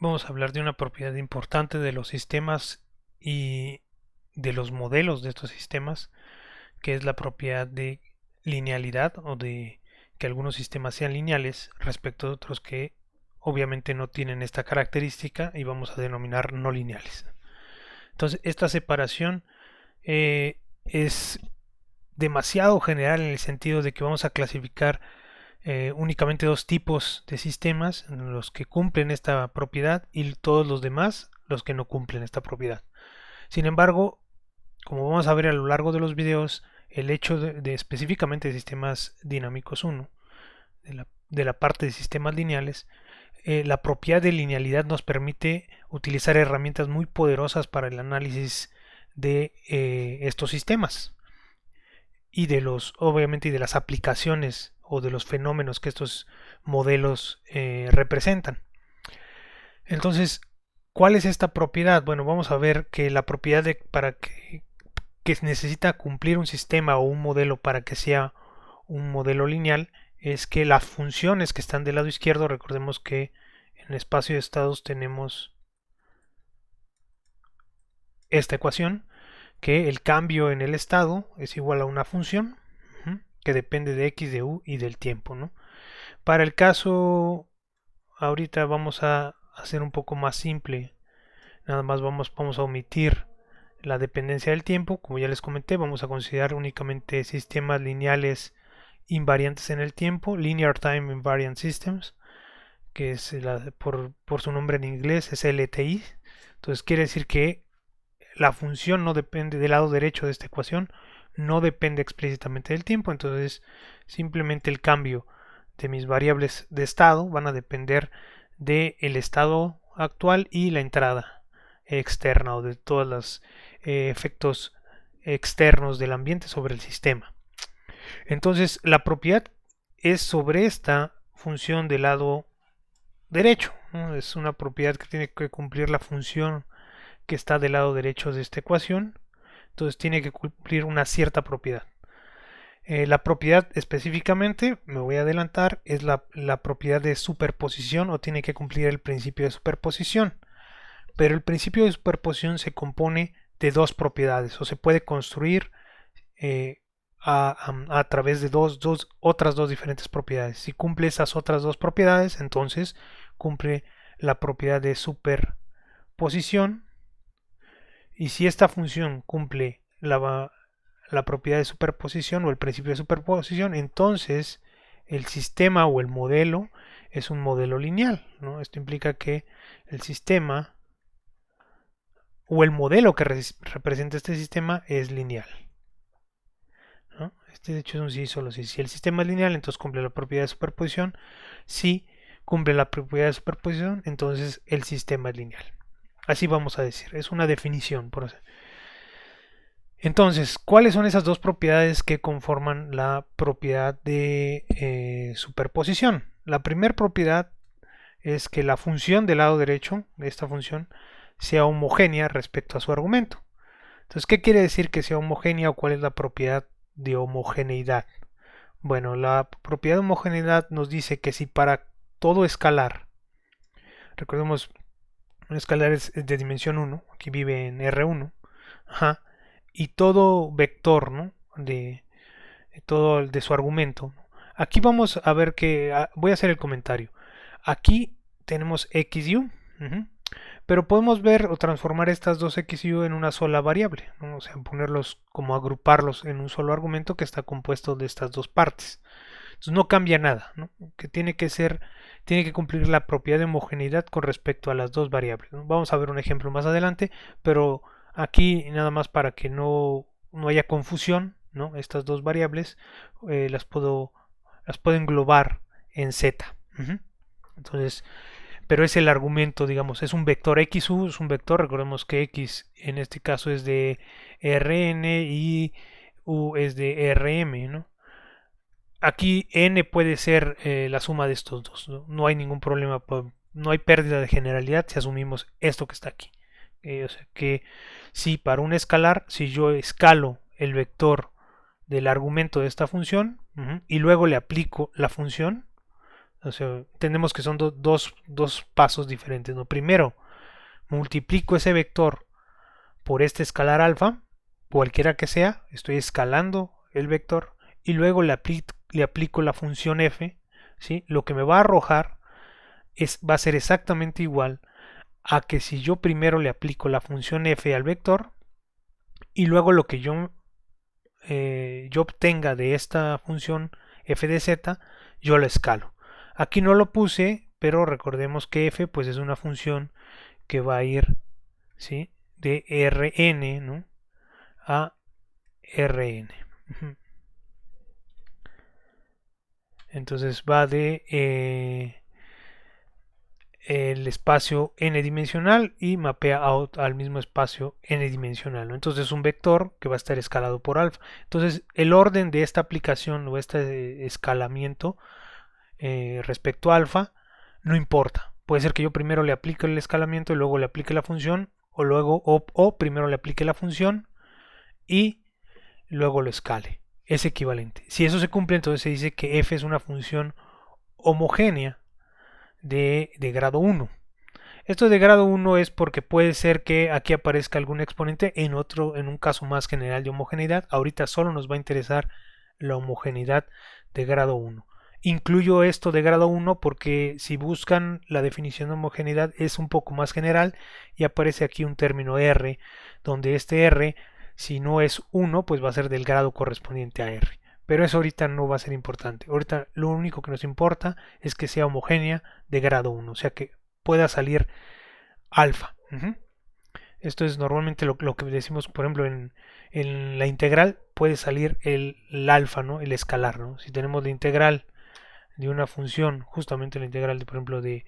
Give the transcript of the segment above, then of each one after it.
vamos a hablar de una propiedad importante de los sistemas y de los modelos de estos sistemas, que es la propiedad de linealidad o de que algunos sistemas sean lineales respecto a otros que obviamente no tienen esta característica y vamos a denominar no lineales. Entonces, esta separación es demasiado general en el sentido de que vamos a clasificar únicamente dos tipos de sistemas, los que cumplen esta propiedad y todos los demás los que no cumplen esta propiedad. Sin embargo, como vamos a ver a lo largo de los videos, el hecho de específicamente de sistemas dinámicos 1, de la parte de sistemas lineales, la propiedad de linealidad nos permite utilizar herramientas muy poderosas para el análisis de estos sistemas y de los, obviamente, y de las aplicaciones o de los fenómenos que estos modelos representan. Entonces, ¿cuál es esta propiedad? Bueno, vamos a ver que la propiedad para que necesita cumplir un sistema o un modelo para que sea un modelo lineal es que las funciones que están del lado izquierdo, recordemos que en el espacio de estados tenemos esta ecuación, que el cambio en el estado es igual a una función que depende de x, de u y del tiempo, ¿no? Para el caso, ahorita vamos a hacer un poco más simple, nada más vamos a omitir la dependencia del tiempo, como ya les comenté, vamos a considerar únicamente sistemas lineales invariantes en el tiempo, Linear Time Invariant Systems, que es por su nombre en inglés, es LTI. Entonces quiere decir que la función no depende del lado derecho de esta ecuación, no depende explícitamente del tiempo, entonces simplemente el cambio de mis variables de estado van a depender del estado actual y la entrada externa o de todos los efectos externos del ambiente sobre el sistema. Entonces la propiedad es sobre esta función del lado derecho, ¿no? Es una propiedad que tiene que cumplir la función que está del lado derecho de esta ecuación, entonces tiene que cumplir una cierta propiedad. La propiedad específicamente, me voy a adelantar, es la propiedad de superposición o tiene que cumplir el principio de superposición. Pero el principio de superposición se compone de dos propiedades o se puede construir a través de otras dos diferentes propiedades. Si cumple esas otras dos propiedades, entonces cumple la propiedad de superposición. Y si esta función cumple la propiedad de superposición o el principio de superposición, entonces el sistema o el modelo es un modelo lineal, ¿no? Esto implica que el sistema o el modelo que representa este sistema es lineal, ¿no? Este de hecho es un sí solo sí. Si el sistema es lineal, entonces cumple la propiedad de superposición. Si cumple la propiedad de superposición, entonces el sistema es lineal. Así vamos a decir, es una definición. Entonces, ¿cuáles son esas dos propiedades que conforman la propiedad de superposición? La primera propiedad es que la función del lado derecho de esta función sea homogénea respecto a su argumento. Entonces, ¿qué quiere decir que sea homogénea o cuál es la propiedad de homogeneidad? Bueno, la propiedad de homogeneidad nos dice que si para todo escalar, recordemos, un escalar es de dimensión 1, aquí vive en R1, ajá, y todo vector, ¿no? de todo de su argumento. Aquí vamos a ver que voy a hacer el comentario. Aquí tenemos x y u, pero podemos ver o transformar estas dos x y u en una sola variable, ¿no? O sea, ponerlos como agruparlos en un solo argumento que está compuesto de estas dos partes. Entonces no cambia nada, ¿no? Que tiene que cumplir la propiedad de homogeneidad con respecto a las dos variables, ¿no? Vamos a ver un ejemplo más adelante, pero aquí nada más para que no haya confusión, ¿no? Estas dos variables las puedo englobar en z. Entonces, pero es el argumento, digamos, es un vector xu, es un vector, recordemos que x en este caso es de Rn y u es de Rm, ¿no? Aquí n puede ser la suma de estos dos, ¿no? No hay ningún problema, no hay pérdida de generalidad si asumimos esto que está aquí. O sea que si para un escalar, si yo escalo el vector del argumento de esta función y luego le aplico la función, O sea, entendemos que son dos pasos diferentes, ¿no? Primero, multiplico ese vector por este escalar alfa, cualquiera que sea, estoy escalando el vector y luego le aplico la función f, ¿sí? Lo que me va a arrojar va a ser exactamente igual a que si yo primero le aplico la función f al vector y luego lo que yo obtenga de esta función f de z, yo lo escalo. Aquí no lo puse, pero recordemos que f pues es una función que va a ir, ¿sí?, de Rn, ¿no?, a Rn. Entonces va de el espacio n dimensional y mapea al mismo espacio n dimensional, ¿no? Entonces es un vector que va a estar escalado por alfa. Entonces el orden de esta aplicación o este escalamiento respecto a alfa no importa. Puede ser que yo primero le aplique el escalamiento y luego le aplique la función, o luego o primero le aplique la función y luego lo escale. Es equivalente. Si eso se cumple, entonces se dice que f es una función homogénea de grado 1. Esto de grado 1 es porque puede ser que aquí aparezca algún exponente en un caso más general de homogeneidad. Ahorita solo nos va a interesar la homogeneidad de grado 1. Incluyo esto de grado 1 porque si buscan la definición de homogeneidad es un poco más general y aparece aquí un término R, donde este R, si no es 1, pues va a ser del grado correspondiente a R. Pero eso ahorita no va a ser importante. Ahorita lo único que nos importa es que sea homogénea de grado 1, o sea que pueda salir alfa. Esto es normalmente lo que decimos, por ejemplo, en la integral puede salir el alfa, ¿no?, el escalar, ¿no? Si tenemos la integral de una función, justamente la integral de, por ejemplo, de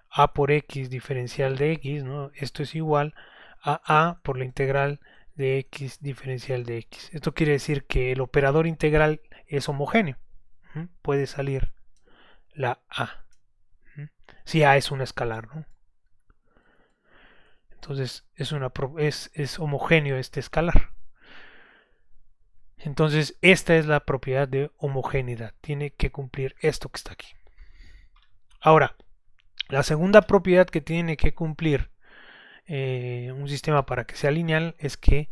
a por x diferencial de x, ¿no?, esto es igual a por la integral de x diferencial de x. Esto quiere decir que el operador integral es homogéneo. Puede salir la a. Si a es un escalar, ¿no? Entonces es homogéneo este escalar. Entonces esta es la propiedad de homogeneidad. Tiene que cumplir esto que está aquí. Ahora, la segunda propiedad que tiene que cumplir un sistema para que sea lineal es que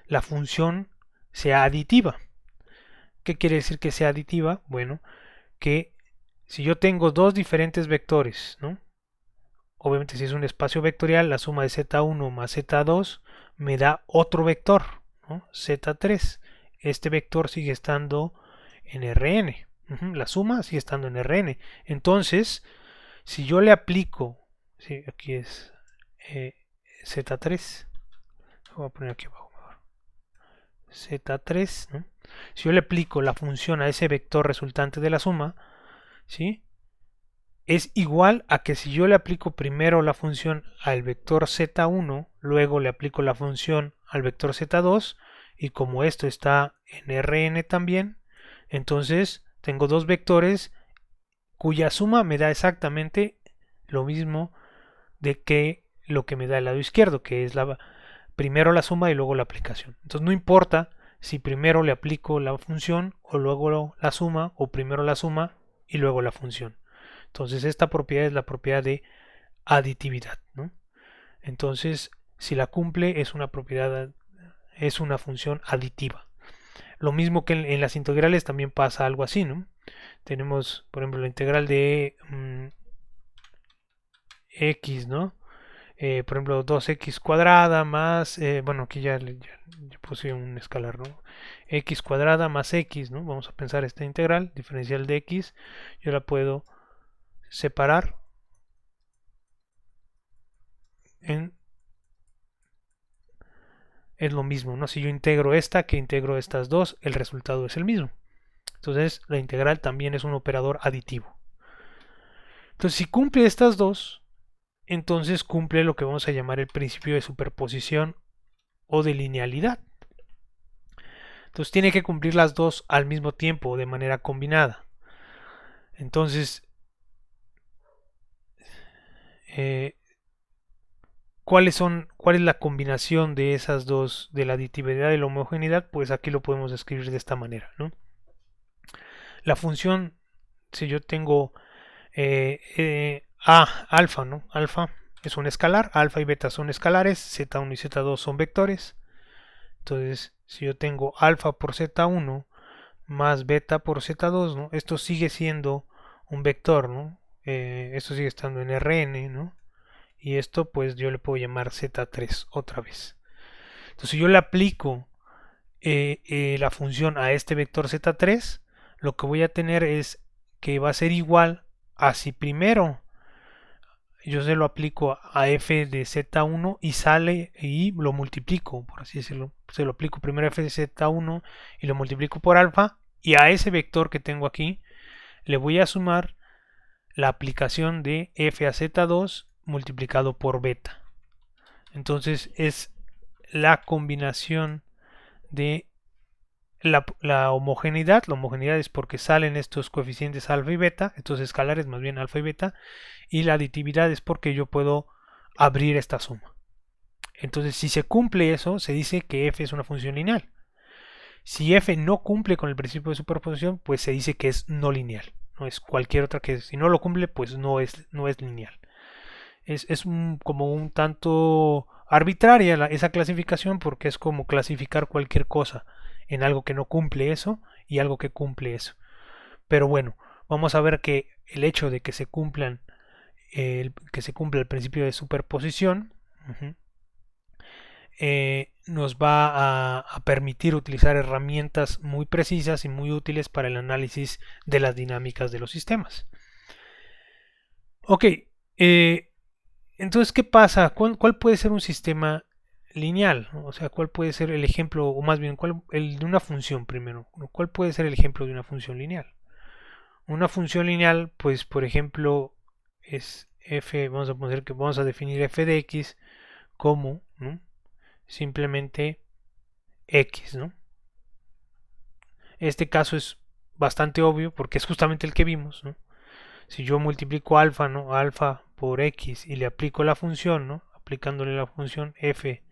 la función sea aditiva. ¿Qué quiere decir que sea aditiva? Bueno, que si yo tengo dos diferentes vectores, ¿no?, obviamente si es un espacio vectorial, la suma de z1 más z2 me da otro vector, ¿no?, z3. Este vector sigue estando en Rn. La suma sigue estando en Rn. Entonces, si yo le aplico, sí, aquí es z3, voy a poner aquí abajo mejor, z3, ¿no?, si yo le aplico la función a ese vector resultante de la suma, ¿sí?, es igual a que si yo le aplico primero la función al vector z1, luego le aplico la función al vector z2, y como esto está en Rn también, entonces tengo dos vectores cuya suma me da exactamente lo mismo de que lo que me da el lado izquierdo, que es primero la suma y luego la aplicación. Entonces no importa si primero le aplico la función o luego la suma, o primero la suma y luego la función. Entonces esta propiedad es la propiedad de aditividad, ¿no? Entonces, si la cumple es una propiedad, es una función aditiva. Lo mismo que en las integrales también pasa algo así, ¿no? Tenemos, por ejemplo, la integral de x, ¿no? Por ejemplo, 2x cuadrada más, bueno, aquí ya puse un escalar, ¿no? X cuadrada más x, ¿no? Vamos a pensar esta integral diferencial de x, yo la puedo separar es lo mismo, ¿no? Si yo integro esta que integro estas dos, el resultado es el mismo. Entonces la integral también es un operador aditivo. Entonces si cumple estas dos, entonces cumple lo que vamos a llamar el principio de superposición o de linealidad. Entonces tiene que cumplir las dos al mismo tiempo de manera combinada. Entonces, ¿cuál es la combinación de esas dos, de la aditividad y la homogeneidad? Pues aquí lo podemos escribir de esta manera, ¿no? La función, si yo tengo alfa, ¿no? Alfa es un escalar, alfa y beta son escalares, z1 y z2 son vectores. Entonces, si yo tengo alfa por z1 más beta por z2, ¿no? Esto sigue siendo un vector, ¿no? Esto sigue estando en Rn, ¿no? Y esto pues yo le puedo llamar z3 otra vez. Entonces, si yo le aplico la función a este vector z3, lo que voy a tener es que va a ser igual a si primero yo se lo aplico a f de z1 y sale y lo multiplico, por así decirlo. Se lo aplico primero a f de z1 y lo multiplico por alfa, y a ese vector que tengo aquí le voy a sumar la aplicación de f a z2 multiplicado por beta. Entonces es la combinación de la homogeneidad. La homogeneidad es porque salen estos coeficientes alfa y beta, estos escalares más bien alfa y beta, y la aditividad es porque yo puedo abrir esta suma. Entonces, si se cumple eso, se dice que f es una función lineal. Si f no cumple con el principio de superposición, pues se dice que es no lineal. No es cualquier otra que si no lo cumple, pues no es lineal. Es como un tanto arbitraria esa clasificación, porque es como clasificar cualquier cosa en algo que no cumple eso y algo que cumple eso. Pero bueno, vamos a ver que el hecho de que se cumpla el principio de superposición, nos va a permitir utilizar herramientas muy precisas y muy útiles para el análisis de las dinámicas de los sistemas. Ok, entonces, ¿qué pasa? ¿Cuál puede ser un sistema lineal? O sea, ¿cuál puede ser el ejemplo, o más bien, el de una función primero? ¿Cuál puede ser el ejemplo de una función lineal? Una función lineal, pues, por ejemplo, es f, vamos a definir f de x como, ¿no? Simplemente x, ¿no? Este caso es bastante obvio porque es justamente el que vimos, ¿no? Si yo multiplico alfa, ¿no? Alfa por x y le aplico la función, ¿no? Aplicándole la función f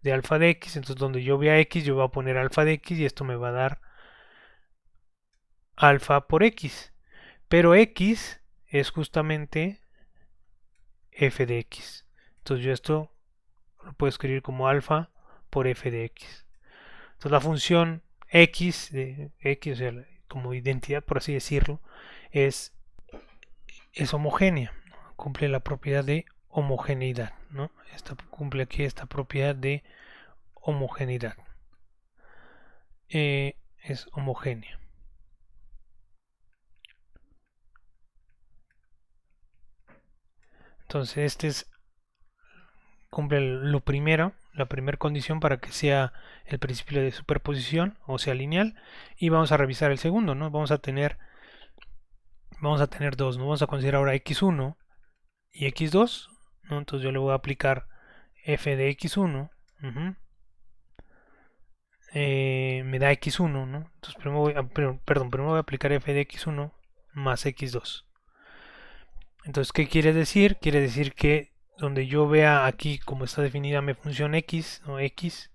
de alfa de x, entonces donde yo vea x, yo voy a poner alfa de x y esto me va a dar alfa por x. Pero x es justamente f de x. Entonces yo esto lo puedo escribir como alfa por f de x. Entonces la función x de x, o sea, como identidad por así decirlo, es, es homogénea, ¿no? Cumple la propiedad de homogeneidad, ¿no? Cumple aquí esta propiedad de homogeneidad. Es homogénea. Entonces cumple lo primero, la primera condición para que sea el principio de superposición o sea lineal, y vamos a revisar el segundo, ¿no? Vamos a tener dos, ¿no? Vamos a considerar ahora x1 y x2, ¿no? Entonces yo le voy a aplicar f de x1, me da x1, ¿no? Entonces primero voy a aplicar f de x1 más x2. Entonces, ¿qué quiere decir? Quiere decir que donde yo vea aquí como está definida mi función x, ¿no? X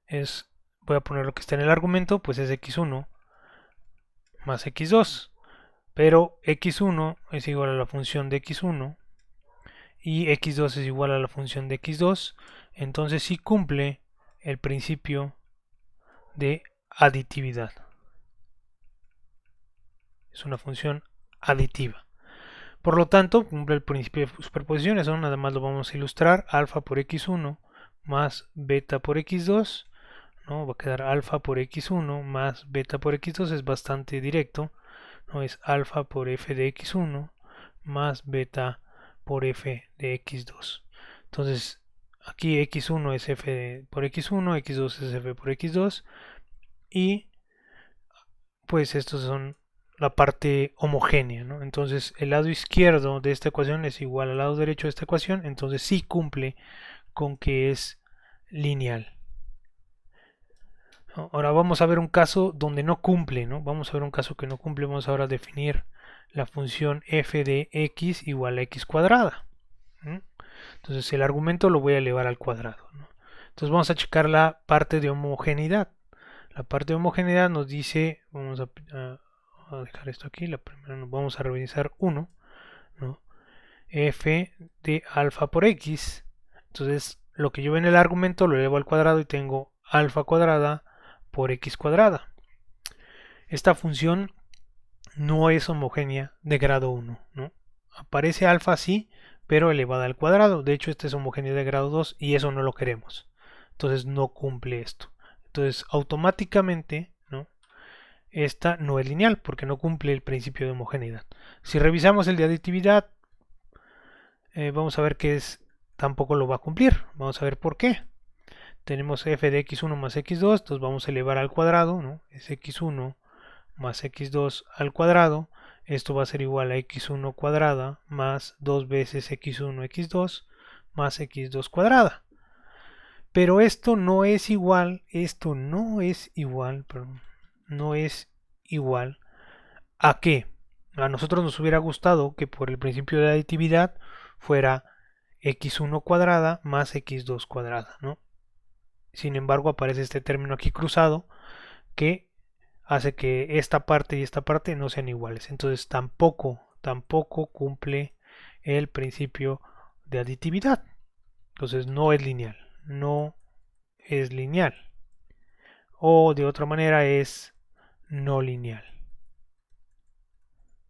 es, voy a poner lo que está en el argumento, pues es x1 más x2. Pero x1 es igual a la función de x1 y x2 es igual a la función de x2. Entonces sí cumple el principio de aditividad. Es una función aditiva. Por lo tanto, cumple el principio de superposición. Eso nada más lo vamos a ilustrar. Alfa por x1 más beta por x2. ¿No? Va a quedar alfa por x1 más beta por x2. Es bastante directo. ¿No? Es alfa por f de x1 más beta por f de x2. Entonces, aquí x1 es f por x1, x2 es f por x2. Y pues estos son la parte homogénea, ¿no? Entonces el lado izquierdo de esta ecuación es igual al lado derecho de esta ecuación, entonces sí cumple con que es lineal. Ahora vamos a ver un caso donde no cumple, ¿no? Vamos a ver un caso que no cumple. Vamos ahora a definir la función f de x igual a x cuadrada, ¿no? Entonces el argumento lo voy a elevar al cuadrado, ¿no? Entonces vamos a checar la parte de homogeneidad. La parte de homogeneidad nos dice, vamos a dejar esto aquí, la primera vamos a revisar 1. ¿no? F de alfa por x. Entonces, lo que yo veo en el argumento lo elevo al cuadrado y tengo alfa cuadrada por x cuadrada. Esta función no es homogénea de grado 1, ¿no? Aparece alfa sí, pero elevada al cuadrado. De hecho, esta es homogénea de grado 2 y eso no lo queremos. Entonces no cumple esto. Entonces automáticamente, ¿no? Esta no es lineal porque no cumple el principio de homogeneidad. Si revisamos el de aditividad, vamos a ver que tampoco lo va a cumplir. Vamos a ver por qué. Tenemos f de x1 más x2, entonces vamos a elevar al cuadrado, ¿no? Es x1 más x2 al cuadrado. Esto va a ser igual a x1 cuadrada más 2 veces x1 x2 más x2 cuadrada. Pero perdón, no es igual a qué. A nosotros nos hubiera gustado que por el principio de aditividad fuera x1 cuadrada más x2 cuadrada, ¿no? Sin embargo, aparece este término aquí cruzado que hace que esta parte y esta parte no sean iguales. Entonces tampoco cumple el principio de aditividad. Entonces no es lineal. No es lineal. O de otra manera es no lineal.